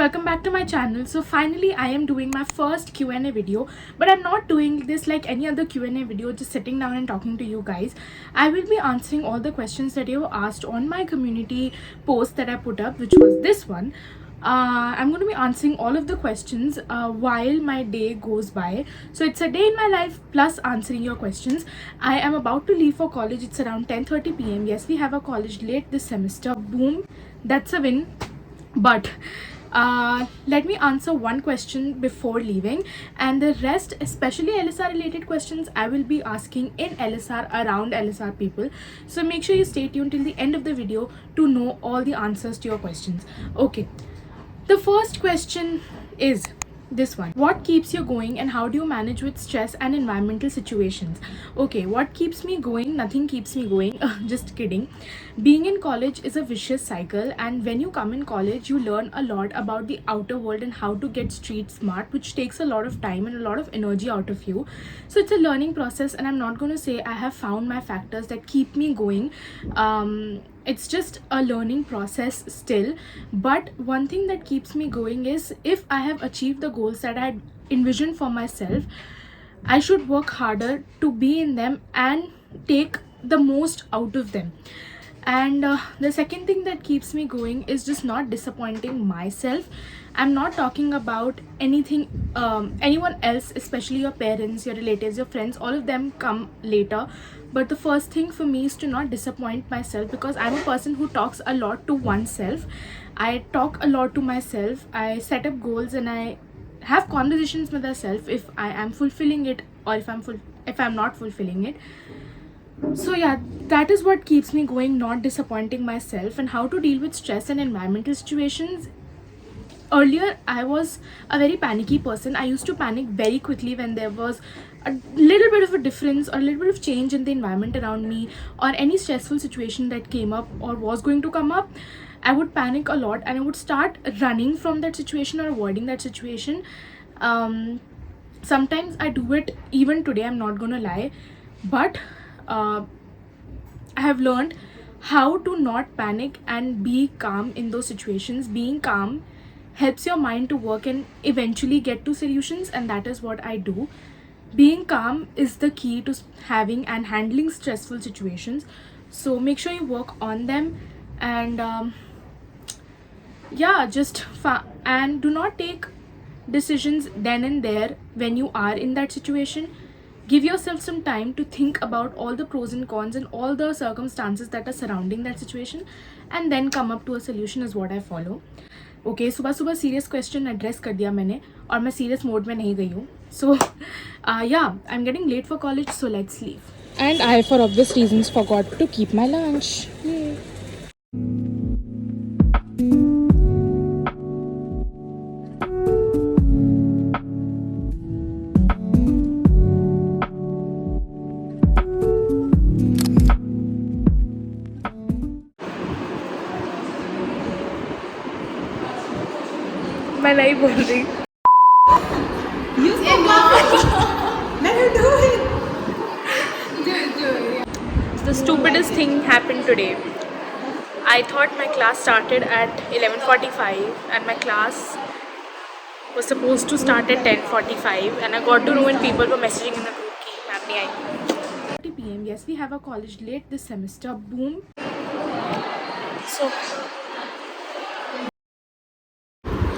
welcome back to my channel. So finally I am doing my first Q&A video, but I'm not doing this like any other Q&A video, just sitting down and talking to you guys. I will be answering all the questions that you asked on my community post that I put up, which was this one. I'm going to be answering all of the questions while my day goes by. So it's a day in my life plus answering your questions. I am about to leave for college. It's around 10:30 p.m. Yes, we have a college late this semester. Boom, that's a win. But let me answer one question before leaving, and the rest, especially LSR related questions, I will be asking in LSR around LSR people. So make sure you stay tuned till the end of the video to know all the answers to your questions. Okay, the first question is this one: what keeps you going and how do you manage with stress and environmental situations? Okay, what keeps me going? Nothing keeps me going. Just kidding. Being in college is a vicious cycle, and when you come in college you learn a lot about the outer world and how to get street smart, which takes a lot of time and a lot of energy out of you. So it's a learning process, and I'm not going to say I have found my factors that keep me going. It's just a learning process still, but one thing that keeps me going is if I have achieved the goals that I envisioned for myself, I should work harder to be in them and take the most out of them. And the second thing that keeps me going is just not disappointing myself. I'm not talking about anything, anyone else, especially your parents, your relatives, your friends. All of them come later, but the first thing for me is to not disappoint myself, because I'm a person who talks a lot to oneself. I talk a lot to myself. I set up goals and I have conversations with myself if I am fulfilling it or if I'm not fulfilling it. So yeah, that is what keeps me going, not disappointing myself. And how to deal with stress and environmental situations: earlier I was a very panicky person. I used to panic very quickly when there was a little bit of a difference or a little bit of change in the environment around me, or any stressful situation that came up or was going to come up. I would panic a lot and I would start running from that situation or avoiding that situation. Sometimes I do it even today, I'm not gonna lie, but I have learned how to not panic and be calm in those situations. Being calm helps your mind to work and eventually get to solutions, and that is what I do. Being calm is the key to having and handling stressful situations. So make sure you work on them, and yeah, and do not take decisions then and there when you are in that situation. Give yourself some time to think about all the pros and cons and all the circumstances that are surrounding that situation, and then come up to a solution is what I follow. Okay, सुबह सुबह serious question address कर दिया मैंने, और मैं serious mode में नहीं गई हूँ. So yeah, I'm getting late for college, so let's leave. And I, for obvious reasons, forgot to keep my lunch. Yay. मैं नहीं बोल रही. You can go. Let her do it. Do it. The stupidest thing happened today. I thought my class started at 11:45 and my class was supposed to start at 10:45, and I got to know when people were messaging in the group ki ma'am nahi aayi. 30 p.m. Yes, we have a college late this semester. Boom. So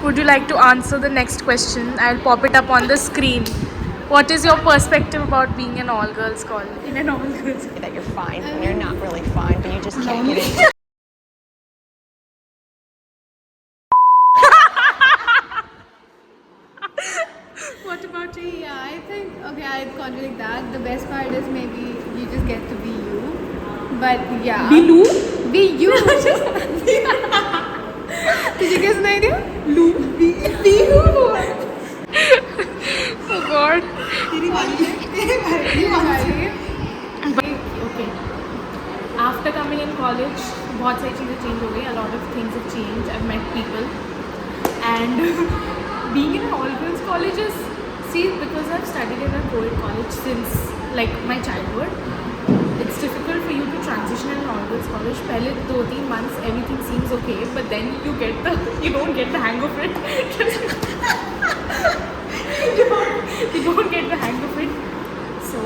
would you like to answer the next question? I'll pop it up on the screen. What is your perspective about being an all-girls college? In an all-girls college. That you're fine when you're not really fine, but you just can't get it. What about you? Yeah, I think, okay, I'd contradict that. The best part is maybe you just get to be you. But yeah. Be Lou? Be you. Did you guess an idea? Lou. Be you. Oh God. Okay. After coming in college, बहुत सारी चीज़ें change हो गई. A lot of things have changed. I've met people, and being in an all-girls college is, because I've studied in a co-ed college since like my childhood. It's difficult for you to transition in Norwal's college. पहले 2-3 months everything seems okay, but then you don't get the hang of it. you don't get the hang of it. So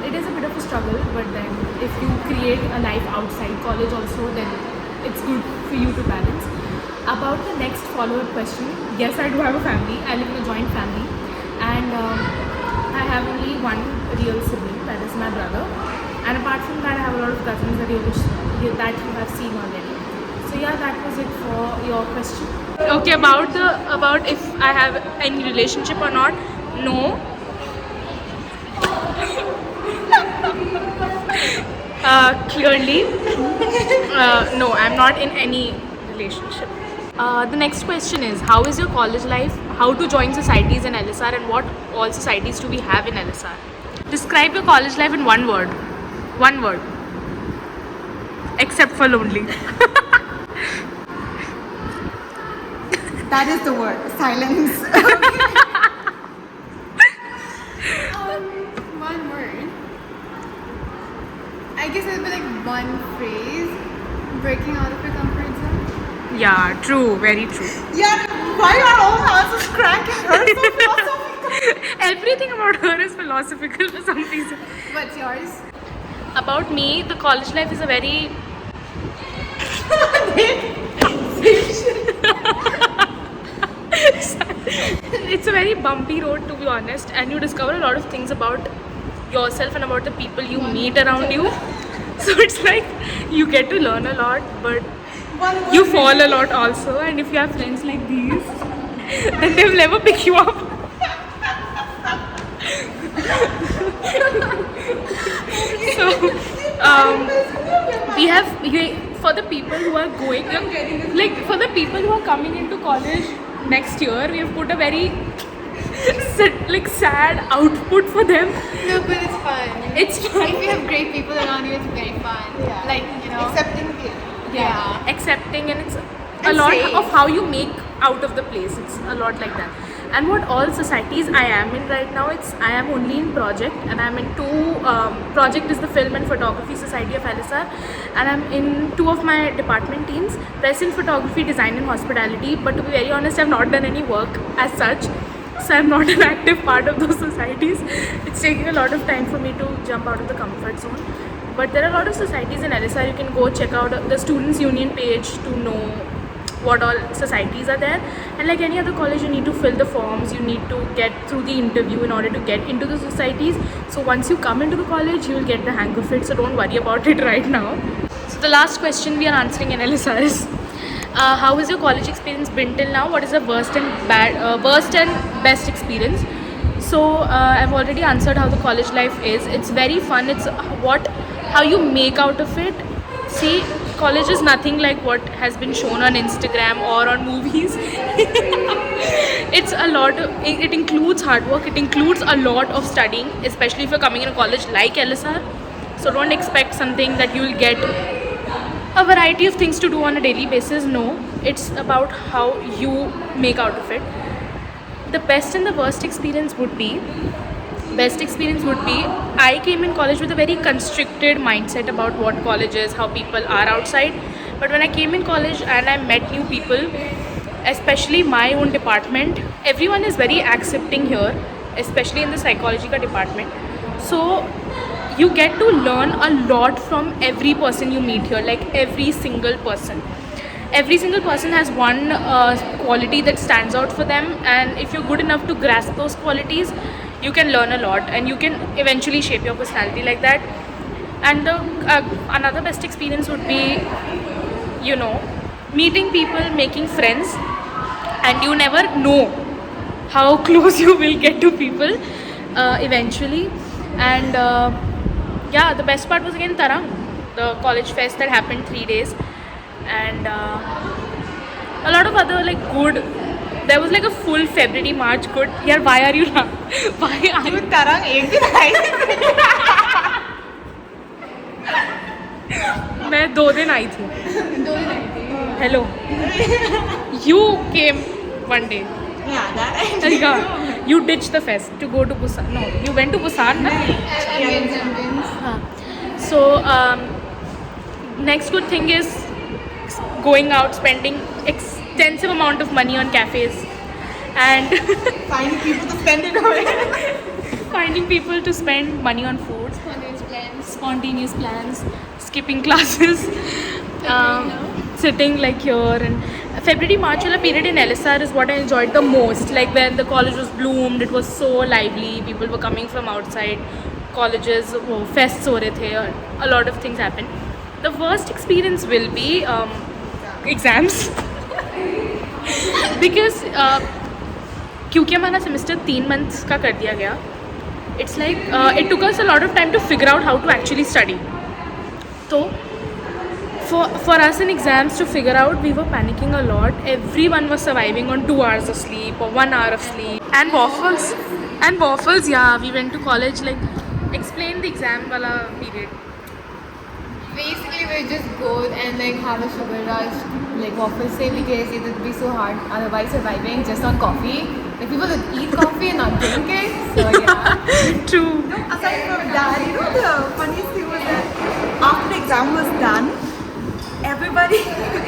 it is a bit of a struggle, but then if you create a life outside college also, then it's good for you to balance. About the next follow-up question, yes, I do have a family. I live in a joint family, and I have only one real sibling, that is my brother. And apart from that, I have a lot of cousins that you have seen already. So yeah, that was it for your question. Okay, about if I have any relationship or not, no. Clearly, no, I'm not in any relationship. The next question is, how is your college life? How to join societies in LSR, and what all societies do we have in LSR? Describe your college life in one word. One word. Except for lonely. That is the word. Silence. One word. I guess it would be like one phrase. Breaking out of your comfort zone. Yeah, true. Very true. Yeah, why are all houses cracking? Her so philosophical. Everything about her is philosophical for some reason. What's yours? About me, the college life is a very... It's a very bumpy road, to be honest, and you discover a lot of things about yourself and about the people you meet around you. So it's like you get to learn a lot, but you fall a lot also. And if you have friends like these, then they will never pick you up. So for the people who are going, like for the people who are coming into college next year, we have put a very sad output for them. No, but it's fun. It's fun. If you have great people around you, it's very fun. Yeah. Like, you know. Accepting people. Yeah. Accepting, and it's a And lot safe. of how you make out of the place. It's a lot like that. And what all societies I am in right now, I am only in project, and I'm in two. Project is the Film and Photography Society of LSR, and I'm in two of my department teams: Press and Photography, Design and Hospitality. But to be very honest, I've not done any work as such, so I'm not an active part of those societies. It's taking a lot of time for me to jump out of the comfort zone. But there are a lot of societies in LSR. You can go check out the Students' Union page to know what all societies are there. And like any other college, you need to fill the forms, you need to get through the interview in order to get into the societies. So once you come into the college, you will get the hang of it, so don't worry about it right now. So the last question we are answering in LSR is, how has your college experience been till now? What is the worst and best experience? So I've already answered how the college life is. It's very fun. It's how you make out of it. See, college is nothing like what has been shown on Instagram or on movies. It's a lot. It includes hard work. It includes a lot of studying, especially if you're coming in a college like LSR. So don't expect something that you will get a variety of things to do on a daily basis. No, it's about how you make out of it. The best and the worst experience would be, I came in college with a very constricted mindset about what college is, how people are outside. But when I came in college and I met new people, especially my own department, everyone is very accepting here, especially in the psychology department. So you get to learn a lot from every person you meet here, like every single person. Every single person has one quality that stands out for them, and if you're good enough to grasp those qualities, you can learn a lot and you can eventually shape your personality like that. And another best experience would be, meeting people, making friends, and you never know how close you will get to people eventually. And the best part was again Tarang, the college fest that happened 3 days, and a lot of other good. There was a full February, March good. Yeah, why are you not? Why are you? Tarang, एक दिन आई मैं 2 दिन आई थी. 2 दिन आई थी. Hello. You came one day. Yeah, that. Yeah. You ditched the fest to go to Busan. No, you went to Busan. Na? Ambience. So Next good thing is going out, spending extensive amount of money on cafes, and Finding people to spend it on. finding people to spend money on food, spontaneous plans, skipping classes, sitting like here. And February March wala period in LSR is what I enjoyed the most. Like when the college was bloomed, it was so lively. People were coming from outside colleges, fests ho rahe the, a lot of things happened. The worst experience will be exams because क्योंकि हमारा semester 3 months का कर दिया गया. It's like it took us a lot of time to figure out how to actually study. So for us in exams to figure out, we were panicking a lot. Everyone was surviving on 2 hours of sleep or 1 hour of sleep. And waffles, yeah. We went to college, like, explain the exam wala period. Basically, we just go and like have a sugar rush, like waffles say because it would be so hard otherwise surviving just on coffee. Like people would eat coffee and not drink it. So yeah. True. Aside from that, you know the funniest thing was that after the exam was done, everybody,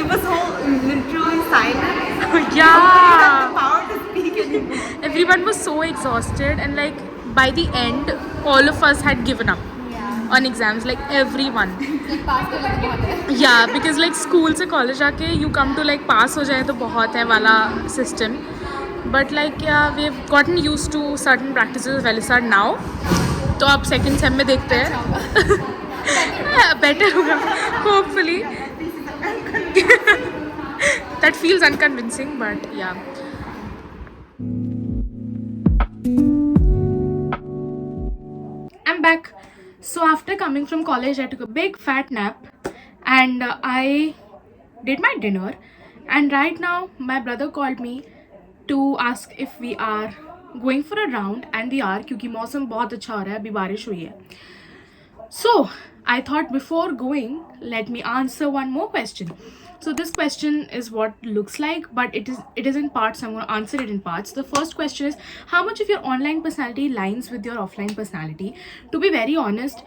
it was all literally silent. Yeah. Nobody had the power to speak anymore. Everyone was so exhausted, and like by the end, all of us had given up on exams. Like everyone. Like pass करने तो बहुत है. Yeah, because like school से college आके you come to like pass हो जाए तो बहुत है वाला system. But like yeah, we've gotten used to certain practices of LSR now. तो अब second sem में देखते हैं. Better होगा, hopefully. That feels unconvincing, but yeah. I'm back. So after coming from college, I took a big fat nap, and I did my dinner. And right now, my brother called me to ask if we are going for a round, and we are, क्योंकि मौसम बहुत अच्छा हो रहा है, अभी बारिश हुई है. So I thought before going, let me answer one more question. So this question is what looks like, but it is in parts. I'm going to answer it in parts. The first question is, how much of your online personality aligns with your offline personality? To be very honest,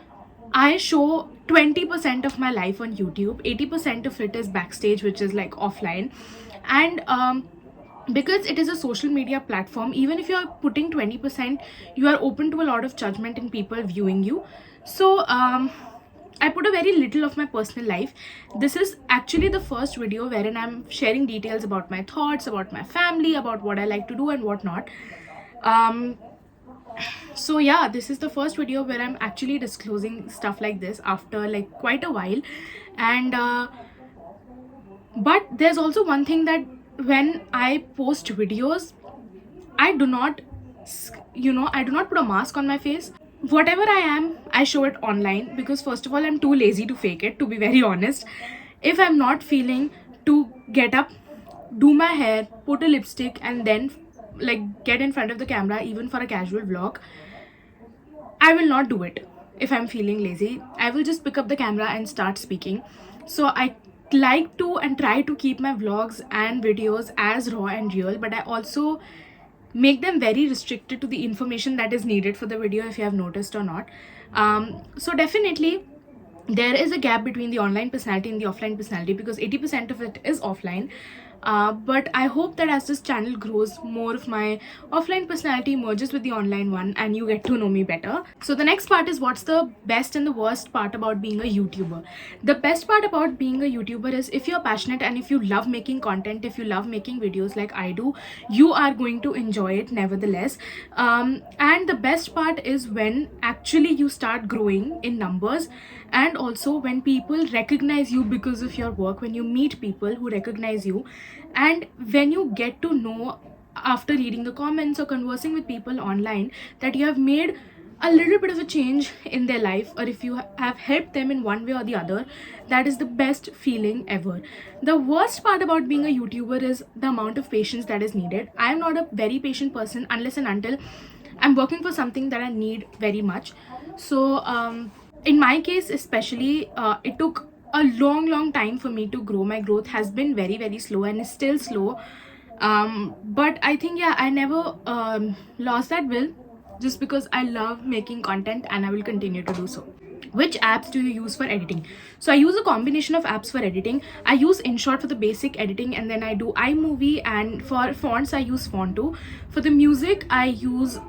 I show 20% of my life on YouTube. 80% of it is backstage, which is like offline. And because it is a social media platform, even if you are putting 20%, you are open to a lot of judgment in people viewing you. So I put a very little of my personal life. This is actually the first video wherein I'm sharing details about my thoughts, about my family, about what I like to do and what not. So yeah, this is the first video where I'm actually disclosing stuff like this after like quite a while. And but there's also one thing, that when I post videos, I do not put a mask on my face. Whatever I am, I show it online, because first of all, I'm too lazy to fake it, to be very honest. If I'm not feeling to get up, do my hair, put a lipstick, and then like get in front of the camera, even for a casual vlog, I will not do it. If I'm feeling lazy, I will just pick up the camera and start speaking. So I like to and try to keep my vlogs and videos as raw and real, but I also make them very restricted to the information that is needed for the video, if you have noticed or not. So definitely there is a gap between the online personality and the offline personality, because 80% of it is offline. But I hope that as this channel grows, more of my offline personality merges with the online one and you get to know me better. So the next part is, what's the best and the worst part about being a YouTuber? The best part about being a YouTuber is, if you're passionate and if you love making content, if you love making videos like I do, you are going to enjoy it nevertheless. And the best part is when actually you start growing in numbers, and also when people recognize you because of your work, when you meet people who recognize you, and when you get to know after reading the comments or conversing with people online that you have made a little bit of a change in their life, or if you have helped them in one way or the other, that is the best feeling ever. The worst part about being a YouTuber is the amount of patience that is needed. I am not a very patient person unless and until I'm working for something that I need very much. So in my case especially, it took a long time for me to grow. My growth has been very slow and is still slow, but I think, yeah, I never lost that will, just because I love making content and I will continue to do so. which apps do you use for editing? So I use a combination of apps for editing. I use InShot for the basic editing, and then I do iMovie, and for fonts I use Fonto. For the music I use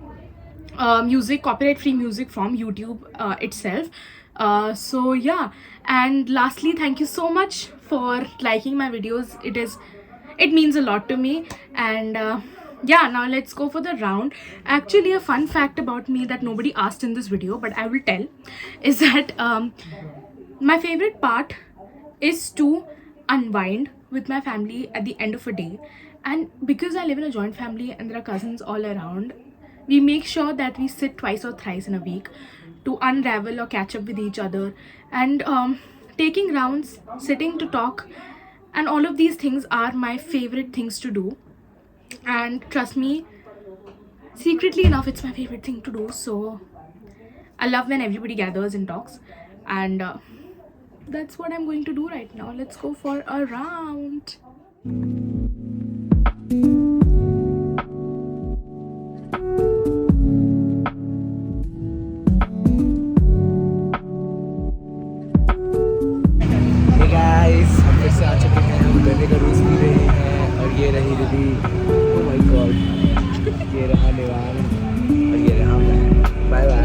music, copyright free music from YouTube itself. So yeah, and lastly, thank you so much for liking my videos. It means a lot to me. And yeah, now let's go for the round. Actually, a fun fact about me that nobody asked in this video, but I will tell, is that my favorite part is to unwind with my family at the end of a day. And because I live in a joint family and there are cousins all around, we make sure that we sit twice or thrice in a week to unravel or catch up with each other. And taking rounds, sitting to talk, and all of these things are my favorite things to do. And trust me, secretly enough, it's my favorite thing to do. So I love when everybody gathers and talks. And that's what I'm going to do right now. Let's go for a round. हम फिर से आ चुके हैं, हम गन्ने का juice P रहे हैं और ये रही रिधि, ओह माय गॉड, ये रहा निवान और ये रहा मैं। Bye bye.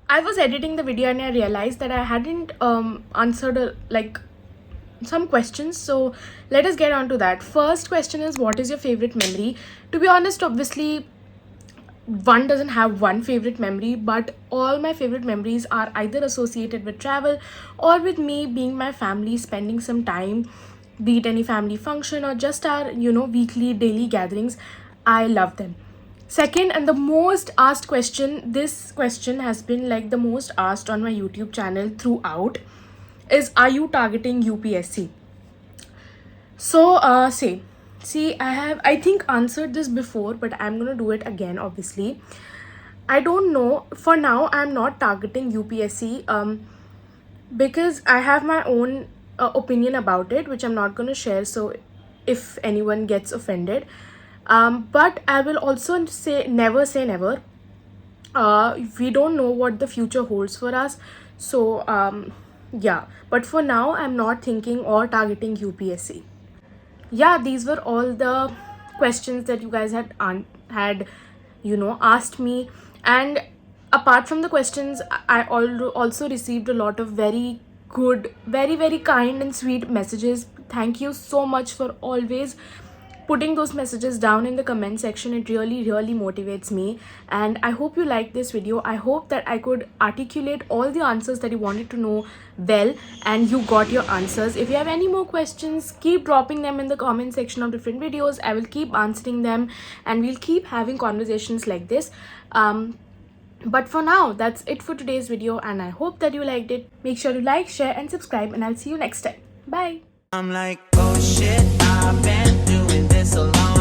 I was editing the video and I realized that I hadn't answered some questions, so let us get on to that. First question is, what is your favorite memory? To be honest, obviously one doesn't have one favorite memory, but all my favorite memories are either associated with travel or with me being my family, spending some time, be it any family function or just our weekly daily gatherings. I love them. Second, and the most asked question, this question has been like the most asked on my YouTube channel throughout, is, are you targeting UPSC? So I think answered this before, but I'm gonna do it again. Obviously, I don't know, for now I'm not targeting UPSC because I have my own opinion about it, which I'm not gonna share, so if anyone gets offended. But I will also say never say never. We don't know what the future holds for us, so yeah, but for now I'm not thinking or targeting UPSC. Yeah, these were all the questions that you guys had asked me. And apart from the questions, I also received a lot of very good, very, very kind and sweet messages. Thank you so much for always putting those messages down in the comment section. It really, really motivates me. And I hope you liked this video. I hope that I could articulate all the answers that you wanted to know well, and you got your answers. If you have any more questions, keep dropping them in the comment section of different videos. I will keep answering them and we'll keep having conversations like this. But for now, that's it for today's video, and I hope that you liked it. Make sure to like, share and subscribe, and I'll see you next time. Bye. I'm like, oh shit, I've been doing this a long